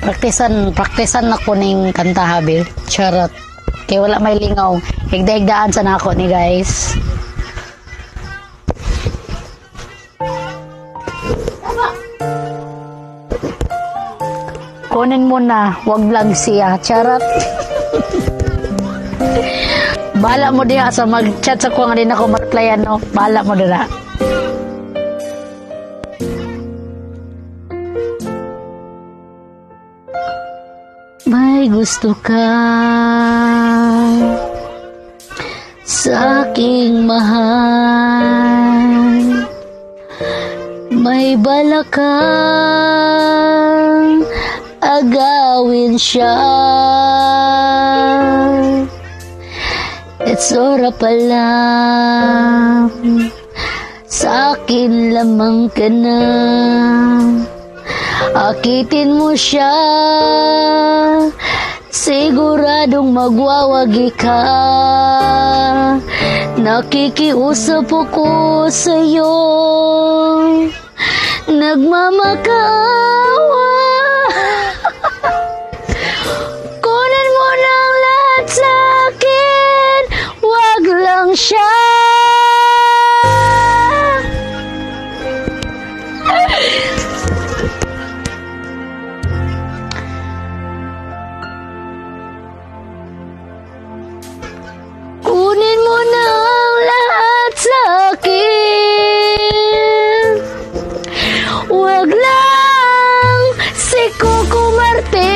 Praktisan na ko ning kanta habil. Charot. Kay wala may lingaw. Higda-higdaan sa nako ni guys. Kunin mo na, wag lang siya. Charot. Bala mo diha sa mag-chat sa kuwang rin ako mag-replyan, no? Bala mo diha. May gusto ka sa aking mahal, may balak kang agawin siya. It's ora pa lang, sa akin lamang ka na. Akitin mo siya, siguradong magwawagi ka. Nakikiusap ako sa'yo, nagmamakaawa. Kunin mo ng lahat sa'kin, wag lang siya. Kunin mo ng lahat sa'kin, wag lang si Coco Martin.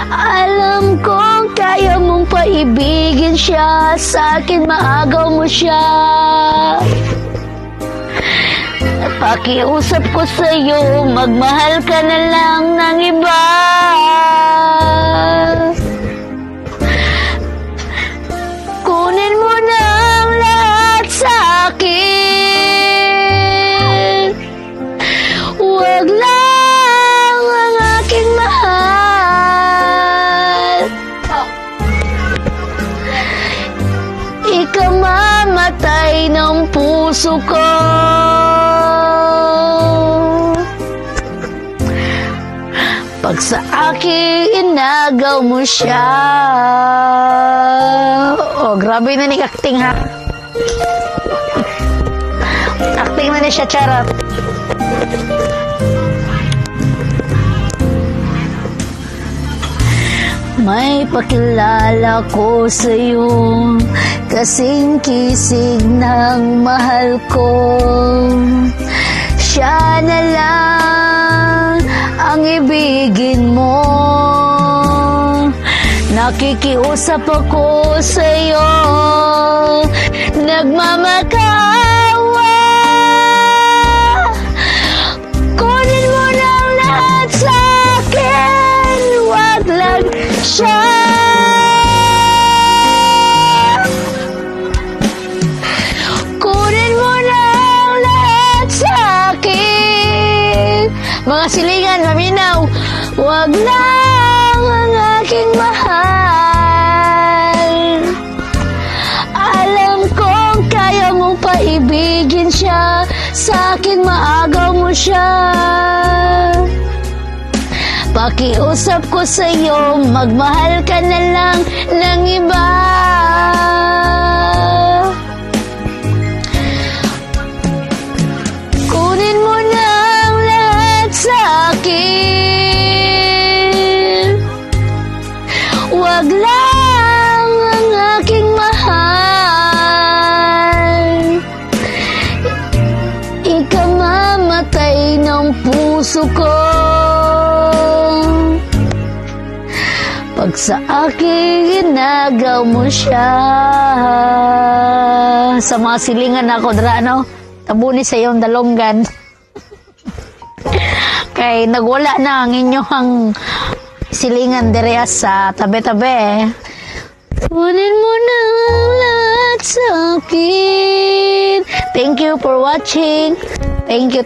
Alam kong kaya mong paibigin siya, sa'kin maagaw mo siya. Pakiusap ko sa'yo, magmahal ka na lang ng iba. Kunin mo na ang lahat sa'kin, wag lang ang aking mahal. Ikamamatay ng puso ko. Pag sa akin inagaw mo siya. Oh, grabe na ni acting ha. Acting na ni siya, charot. May pakilala ko sa'yo, kasing kisig ng mahal ko. Siya na lang ang ibigin mo. Nakikiusap ako sa'yo, nagmamakaawa. Kunin mo ng lahat sa'kin, wag lang siya. Kunin mo ng lahat sa'kin, mga silingan, maminaw, wag lang ang aking mahal. Alam kong kaya mong paibigin siya, sa'kin maagaw mo siya. Pakiusap ko sa'yo, magmahal ka na lang ng iba. Kunin mo na ang lahat sa'kin, wag lang ang aking mahal. Ikamamatay ng puso ko. Pag sa akin inagaw mo siya. Sa mga silingan ako dra, no? Tabuni sa iyong dalonggan. Kay nagwala na ang inyong silingan direha sa tabi-tabi. Kunin mo na ang lahat sa akin. Thank you for watching. Thank you.